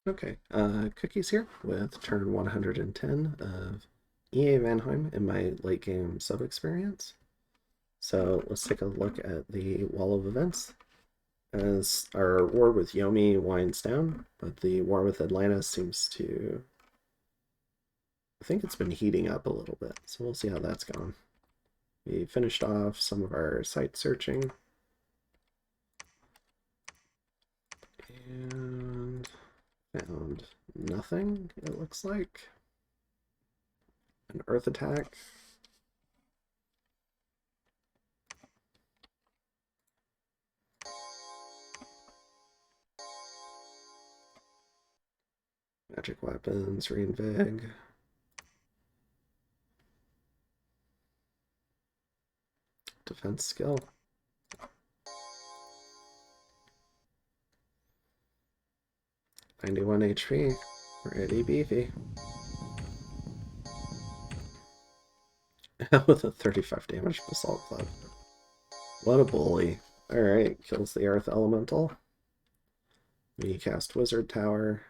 Okay, Cookies here with turn 110 of EA Vanheim in my late game sub experience. So let's take a look at the wall of events. As our war with Yomi winds down, but the war with Atlantis seems to. I think it's been heating up a little bit, so we'll see how that's going. We finished off some of our site searching. And found nothing, it looks like. An earth attack. Magic weapons, reinvig. Defense skill. $91 HP. Pretty beefy. With a 35 damage basalt club. What a bully. Alright, kills the earth elemental. We cast Wizard Tower.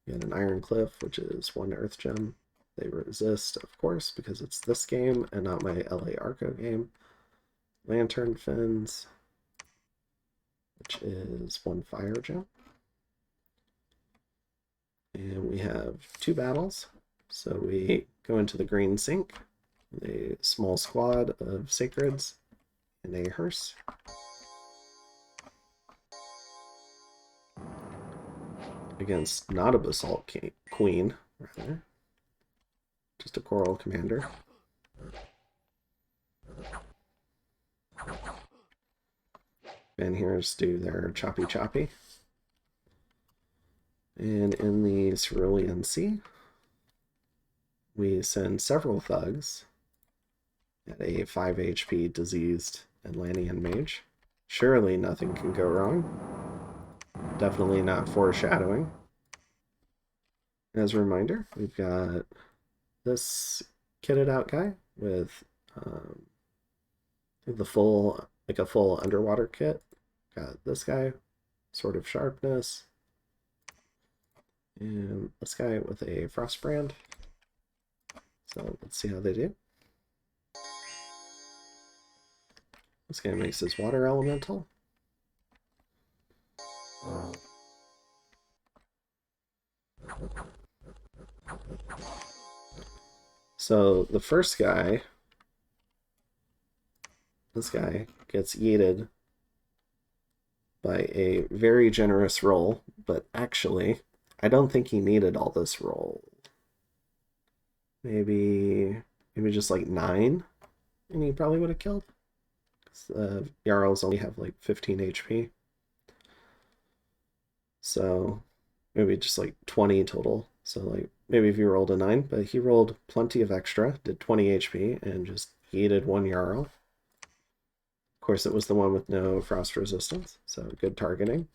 Get an Iron Cliff, which is 1 earth gem. They resist, of course, because it's this game and not my LA Arco game. Lantern Fins, which is 1 fire gem. And we have 2 battles. So we go into the green sink with a small squad of sacreds and a hearse. Against not a basalt queen, rather. Just a coral commander. Vanheims do their choppy choppy. And in the Cerulean Sea, we send several thugs at a 5 HP diseased Atlantean mage. Surely nothing can go wrong. Definitely not foreshadowing. As a reminder, we've got this kitted out guy with the full, like a full underwater kit. Got this guy, Sword of Sharpness. And this guy with a Frostbrand. So let's see how they do. This guy makes his water elemental. So the first guy, this guy, gets yeeted by a very generous roll, but actually, I don't think he needed all this roll. Maybe just like 9, and he probably would have killed. Jarls only have like 15 HP. So maybe just like 20 total. So like maybe if you rolled a 9, but he rolled plenty of extra, did 20 HP, and just yeeted 1 Jarl. Of course, it was the one with no frost resistance, so good targeting.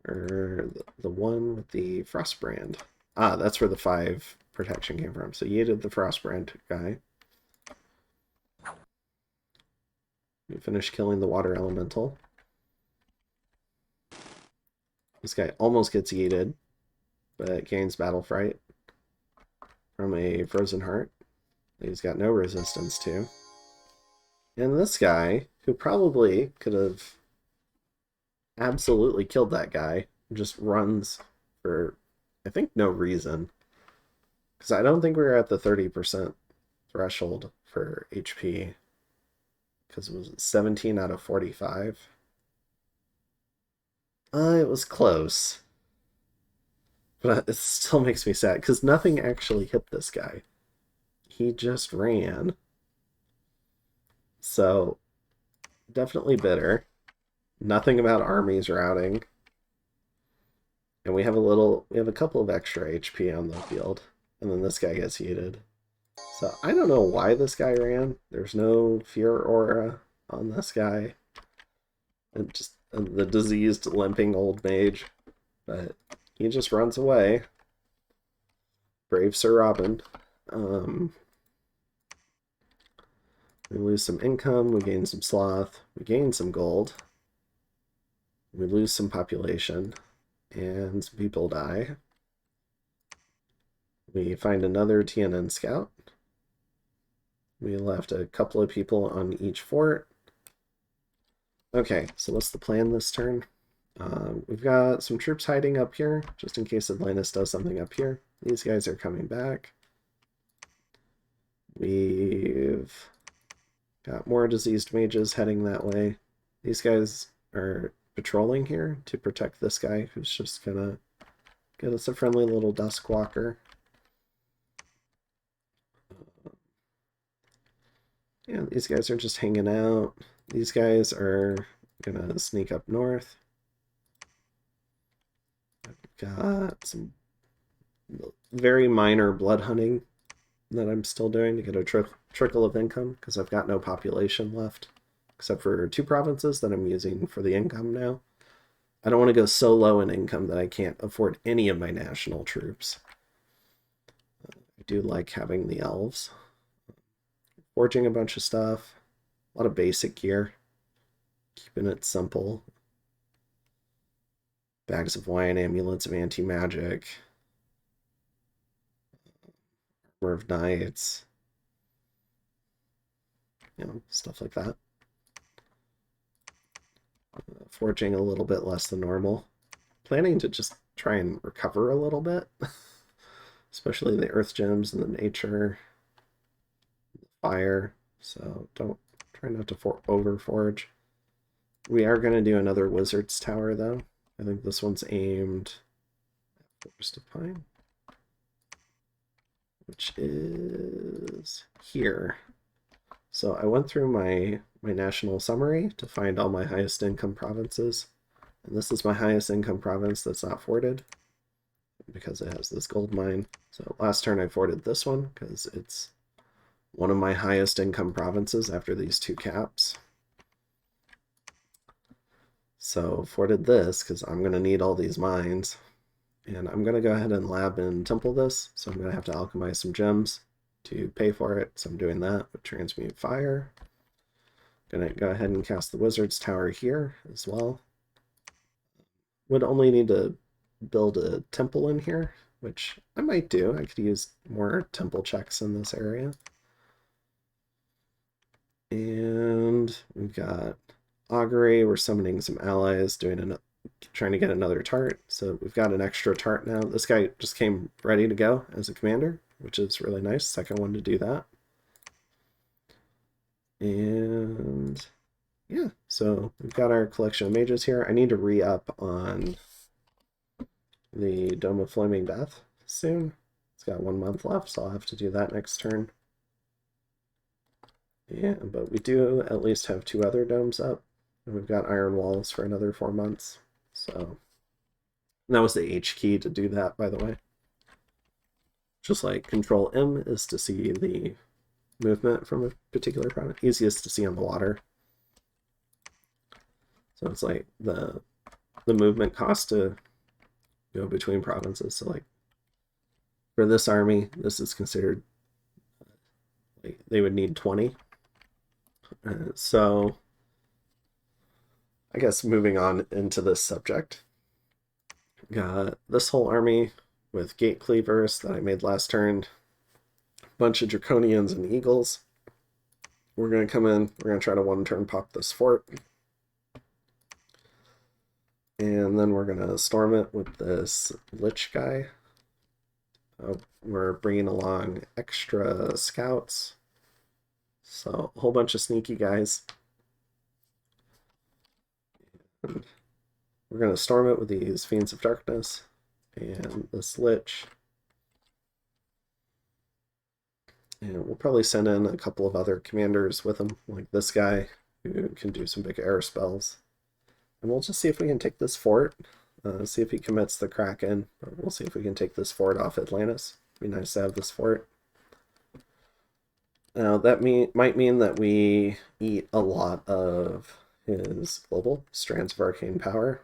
Or the one with the Frostbrand. Ah, that's where the 5 protection came from. So yeeted the Frostbrand guy. We finished killing the water elemental. This guy almost gets yeeted, but gains battle fright from a frozen heart that he's got no resistance to. And this guy, who probably could have absolutely killed that guy, just runs for, I think, no reason. Because I don't think we were at the 30% threshold for HP. Because it was 17 out of 45. It was close. But it still makes me sad, because nothing actually hit this guy. He just ran. So, definitely bitter. Nothing about armies routing. And we have a couple of extra HP on the field. And then this guy gets heated. So I don't know why this guy ran. There's no fear aura on this guy. And just the diseased, limping old mage. But he just runs away. Brave Sir Robin. We lose some income, we gain some sloth, we gain some gold. We lose some population, and some people die. We find another TNN scout. We left a couple of people on each fort. Okay, so what's the plan this turn? We've got some troops hiding up here, just in case Atlantis does something up here. These guys are coming back. We've got more diseased mages heading that way. These guys are patrolling here to protect this guy who's just gonna get us a friendly little dusk walker. Yeah, these guys are just hanging out. These guys are gonna sneak up north. I've got some very minor blood hunting that I'm still doing to get a trickle of income because I've got no population left except for 2 provinces that I'm using for the income now. I don't want to go so low in income that I can't afford any of my national troops. I do like having the elves. Forging a bunch of stuff, a lot of basic gear, keeping it simple. Bags of wine, amulets of anti-magic, armor of knights, stuff like that. Forging a little bit less than normal. Planning to just try and recover a little bit, especially the earth gems and the nature, the fire. So don't try not to over forge. We are going to do another wizard's tower though. I think this one's aimed at Forest of Pine, which is here. So I went through my national summary to find all my highest income provinces. And this is my highest income province that's not forted because it has this gold mine. So last turn I forted this one because it's one of my highest income provinces after these 2 caps. So forted this because I'm going to need all these mines. And I'm going to go ahead and lab and temple this. So I'm going to have to alchemize some gems to pay for it. So I'm doing that with transmute fire. Going to go ahead and cast the wizard's tower here as well. Would only need to build a temple in here, which I might do. I could use more temple checks in this area. And we've got augury. We're summoning some allies, trying to get another tart. So we've got an extra tart now. This guy just came ready to go as a commander, which is really nice. Second one to do that. And yeah, so we've got our collection of mages here. I need to re-up on the Dome of Flaming Death soon. It's got 1 month left, so I'll have to do that next turn. Yeah, but we do at least have 2 other domes up. And we've got iron walls for another 4 months. So that was the H key to do that, by the way. Just like Control M is to see the movement from a particular product. Easiest to see on the water. So it's like the movement cost to go between provinces. So like for this army, this is considered like they would need 20. So I guess moving on into this subject, got this whole army with gate cleavers that I made last turn, a bunch of draconians and eagles. We're going to come in, we're going to try to 1-turn pop this fort. And then we're going to storm it with this lich guy. We're bringing along extra scouts. So a whole bunch of sneaky guys. And we're going to storm it with these Fiends of Darkness and this lich. And we'll probably send in a couple of other commanders with him, like this guy, who can do some big air spells. And we'll just see if we can take this fort, see if he commits the Kraken. We'll see if we can take this fort off Atlantis. It'd be nice to have this fort. Now, that might mean that we eat a lot of his global strands of arcane power,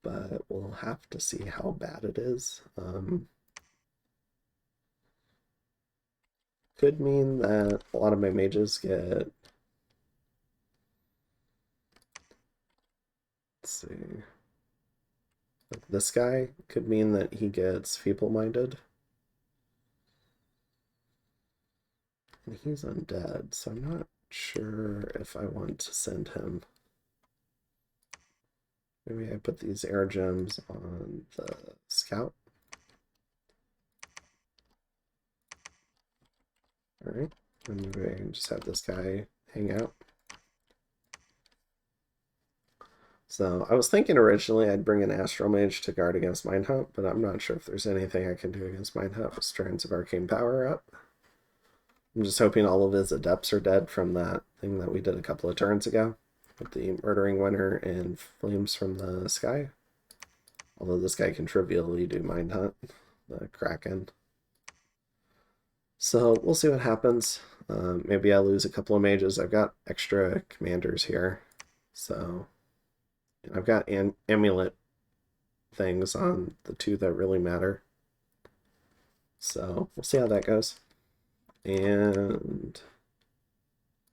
but we'll have to see how bad it is. Could mean that a lot of my mages get Let's see. This guy could mean that he gets feeble-minded. And he's undead, so I'm not sure if I want to send him. Maybe I put these air gems on the scout. Alright, and maybe I can just have this guy hang out. So I was thinking originally I'd bring an Astral Mage to guard against Mindhunt, but I'm not sure if there's anything I can do against Mindhunt with Strands of Arcane Power up. I'm just hoping all of his Adepts are dead from that thing that we did a couple of turns ago with the Murdering Winter and Flames from the Sky. Although this guy can trivially do Mindhunt, the Kraken. So we'll see what happens. Maybe I lose a couple of mages. I've got extra commanders here. So I've got amulet things on the two that really matter. So we'll see how that goes. And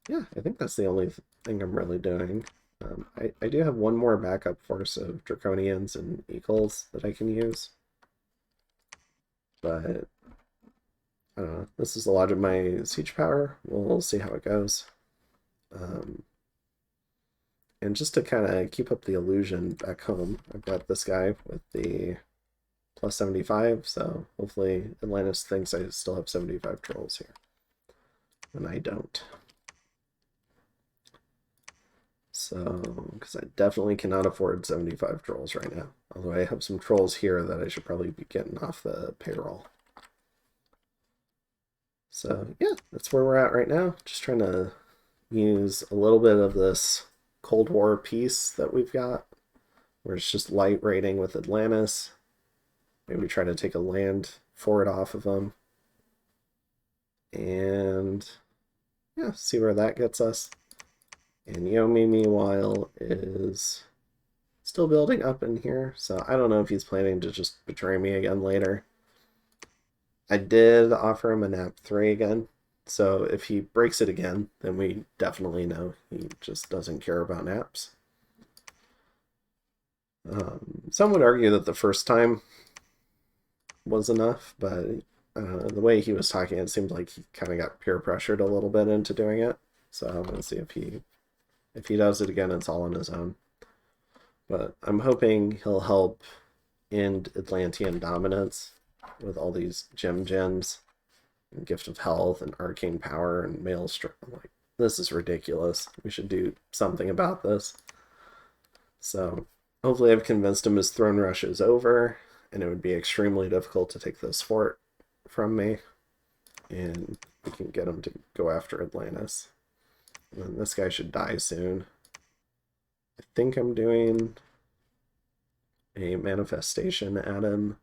yeah, I think that's the only thing I'm really doing. I do have one more backup force of Draconians and Eagles that I can use. But I don't know. This is a lot of my siege power. We'll see how it goes. And just to kind of keep up the illusion back home, I've got this guy with the plus 75, so hopefully Atlantis thinks I still have 75 trolls here. And I don't. So, because I definitely cannot afford 75 trolls right now. Although I have some trolls here that I should probably be getting off the payroll. So, yeah, that's where we're at right now. Just trying to use a little bit of this Cold War peace that we've got, where it's just light raiding with Atlantis. Maybe try to take a land fort off of them. And yeah, see where that gets us. And Yomi, meanwhile, is still building up in here, so I don't know if he's planning to just betray me again later. I did offer him a nap 3 again, so if he breaks it again, then we definitely know he just doesn't care about naps. Some would argue that the first time was enough, but the way he was talking, it seemed like he kind of got peer pressured a little bit into doing it. So I'm going to see if he does it again, it's all on his own. But I'm hoping he'll help end Atlantean dominance with all these gens and Gift of Health and Arcane Power and Maelstrom. Like, this is ridiculous. We should do something about this. So hopefully I've convinced him his throne rush is over, and it would be extremely difficult to take this fort from me, and we can get him to go after Atlantis. And then this guy should die soon. I think I'm doing a manifestation at him.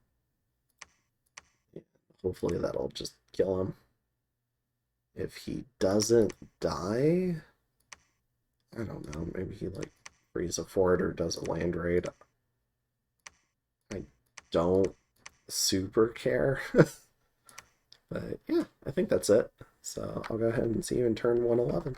Hopefully that'll just kill him. If he doesn't die, I don't know, maybe he like frees a fort or does a land raid. I don't super care. But yeah, I think that's it. So I'll go ahead and see you in turn 111.